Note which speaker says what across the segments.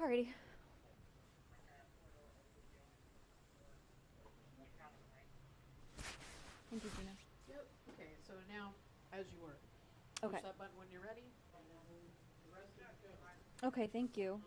Speaker 1: Alrighty. Thank you, Gina.
Speaker 2: Yep. Okay, so now, as you were,
Speaker 1: Okay.
Speaker 2: push that button when you're ready.
Speaker 1: Okay, thank you.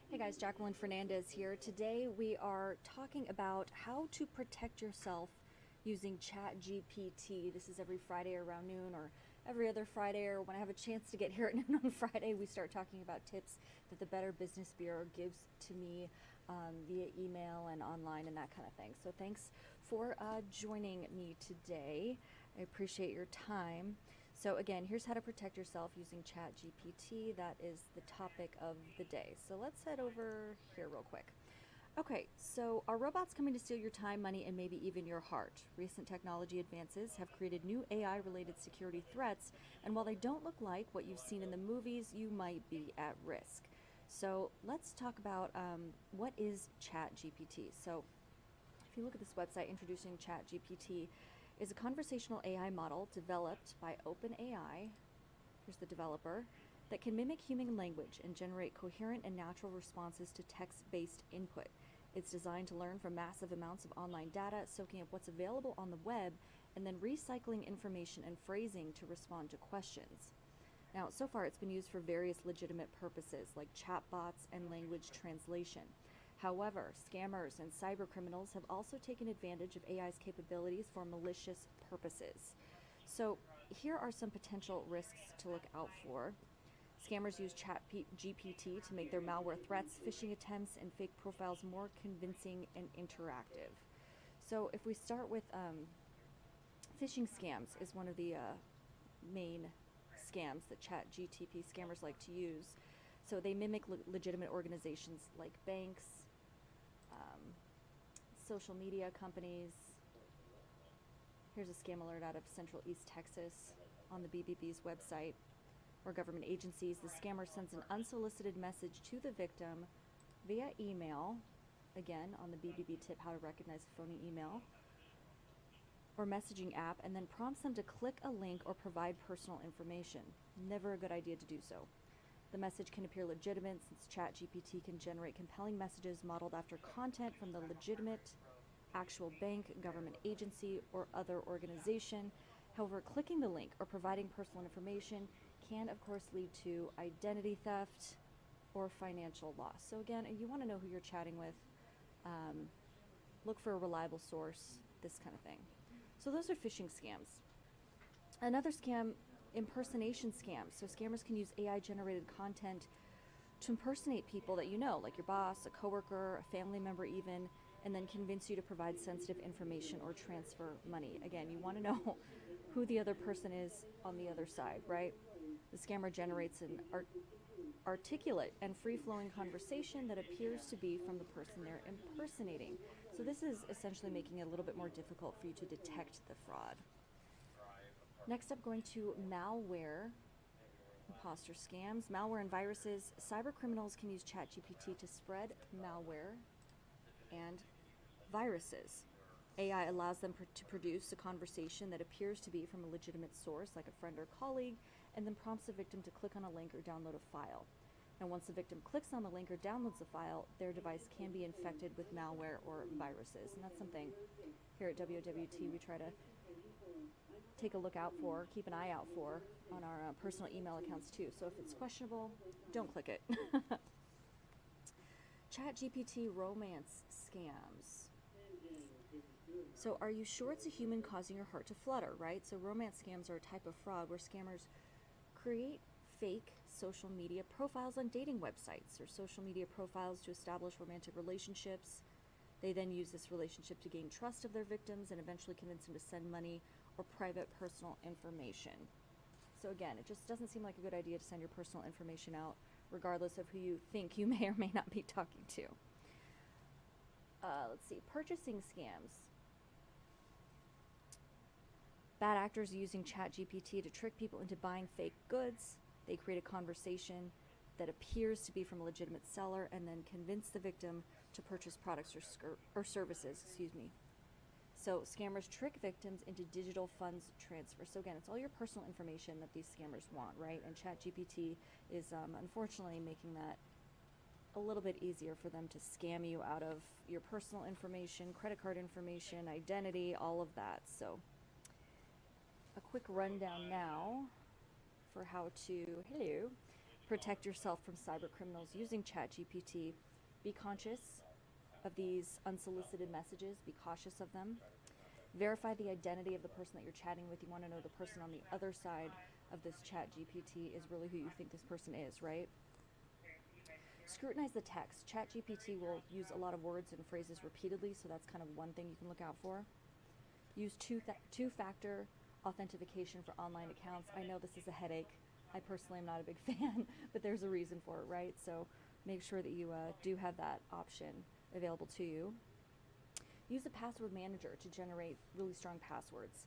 Speaker 1: Hey guys, Jacqueline Fernandez here. Today we are talking about how to protect yourself using ChatGPT. This is every Friday around noon, or every other Friday, or when I have a chance to get here at noon on Friday, we start talking about tips that the Better Business Bureau gives to me via email and online and that kind of thing. So thanks for joining me today. I appreciate your time. So again, here's how to protect yourself using ChatGPT. That is the topic of the day. So let's head over here real quick. Okay, so are robots coming to steal your time, money, and maybe even your heart? Recent technology advances have created new AI-related security threats, and while they don't look like what you've seen in the movies, you might be at risk. So let's talk about what is ChatGPT. So if you look at this website, introducing ChatGPT is a conversational AI model developed by OpenAI, here's the developer, that can mimic human language and generate coherent and natural responses to text-based input. It's designed to learn from massive amounts of online data, soaking up what's available on the web, and then recycling information and phrasing to respond to questions. Now, so far it's been used for various legitimate purposes, like chatbots and language translation. However, scammers and cybercriminals have also taken advantage of AI's capabilities for malicious purposes. So here are some potential risks to look out for. Scammers use ChatGPT to make their malware threats, phishing attempts, and fake profiles more convincing and interactive. So if we start with phishing scams is one of the main scams that ChatGPT scammers like to use. So they mimic legitimate organizations like banks, social media companies. Here's a scam alert out of Central East Texas on the BBB's website, or government agencies. The scammer sends an unsolicited message to the victim via email, again on the BBB tip how to recognize a phony email, or messaging app, and then prompts them to click a link or provide personal information. Never a good idea to do so. The message can appear legitimate since ChatGPT can generate compelling messages modeled after content from the legitimate actual bank, government agency, or other organization. However, clicking the link or providing personal information can, of course, lead to identity theft or financial loss. So again, you want to know who you're chatting with. Look for a reliable source, this kind of thing. So those are phishing scams. Another scam, impersonation scams. So scammers can use AI-generated content to impersonate people that you know, like your boss, a coworker, a family member even, and then convince you to provide sensitive information or transfer money. Again, you want to know who the other person is on the other side, right? The scammer generates an articulate and free-flowing conversation that appears to be from the person they're impersonating. So this is essentially making it a little bit more difficult for you to detect the fraud. Next up, going to malware, imposter scams, malware and viruses. Cyber criminals can use ChatGPT to spread malware and viruses. AI allows them to produce a conversation that appears to be from a legitimate source, like a friend or colleague, and then prompts the victim to click on a link or download a file. Now, once the victim clicks on the link or downloads the file, their device can be infected with malware or viruses. And that's something here at WWT we try to take a look out for, keep an eye out for on our personal email accounts too. So if it's questionable, don't click it. ChatGPT romance scams. So are you sure it's a human causing your heart to flutter, right? So romance scams are a type of fraud where scammers create fake social media profiles on dating websites or social media profiles to establish romantic relationships. They then use this relationship to gain trust of their victims and eventually convince them to send money or private personal information. So again, it just doesn't seem like a good idea to send your personal information out, regardless of who you think you may or may not be talking to. Let's see, purchasing scams. Bad actors using ChatGPT to trick people into buying fake goods. They create a conversation that appears to be from a legitimate seller and then convince the victim to purchase products or services, So scammers trick victims into digital funds transfer. So again, it's all your personal information that these scammers want, right? And ChatGPT is unfortunately making that a little bit easier for them to scam you out of your personal information, credit card information, identity, all of that. So a quick rundown now for how to, protect yourself from cyber criminals using ChatGPT. Be conscious of these unsolicited messages. Be cautious of them. Verify the identity of the person that you're chatting with. You want to know the person on the other side of this ChatGPT is really who you think this person is, right? Scrutinize the text. ChatGPT will use a lot of words and phrases repeatedly, so that's kind of one thing you can look out for. Use two-factor authentication for online accounts. I know this is a headache. I personally am not a big fan, but there's a reason for it, right? So make sure that you do have that option available to you. Use a password manager to generate really strong passwords.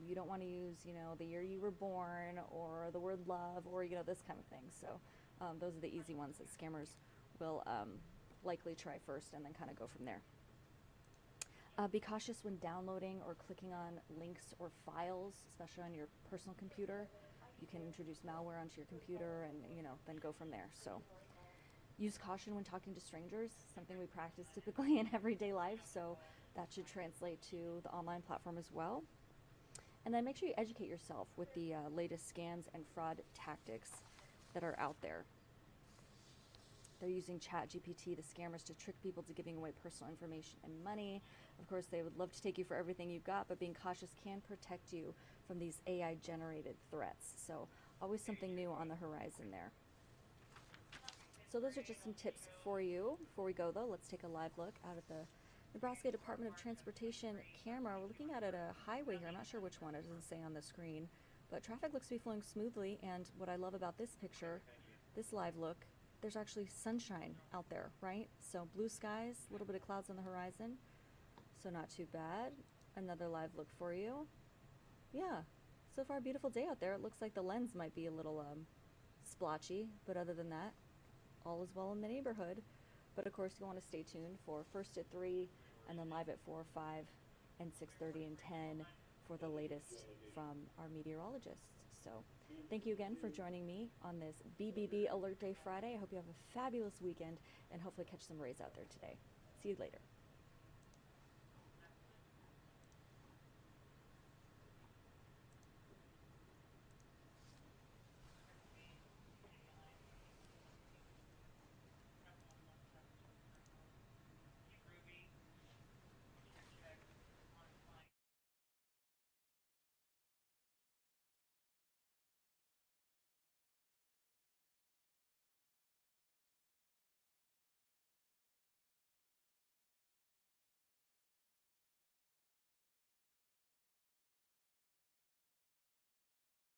Speaker 1: You don't want to use, the year you were born or the word love or, this kind of thing. So those are the easy ones that scammers will likely try first and then kind of go from there. Be cautious when downloading or clicking on links or files, especially on your personal computer. You can introduce malware onto your computer and, then go from there. So use caution when talking to strangers, something we practice typically in everyday life, so that should translate to the online platform as well. And then make sure you educate yourself with the latest scams and fraud tactics that are out there. They're using ChatGPT, the scammers, to trick people to giving away personal information and money. Of course, they would love to take you for everything you've got, but being cautious can protect you from these AI-generated threats. So always something new on the horizon there. So those are just some tips for you. Before we go, though, let's take a live look out at the Nebraska Department of Transportation camera. We're looking at a highway here. I'm not sure which one. It doesn't say on the screen. But traffic looks to be flowing smoothly. And what I love about this picture, this live look, there's actually sunshine out there, right? So blue skies, a little bit of clouds on the horizon. So not too bad. Another live look for you. Yeah, so far beautiful day out there. It looks like the lens might be a little splotchy, but other than that, all is well in the neighborhood. But of course, you want to stay tuned for first at 3, and then live at 4, 5, and 6:30 and 10 for the latest from our meteorologists. So thank you again for joining me on this BBB Alert Day Friday. I hope you have a fabulous weekend and hopefully catch some rays out there today. See you later.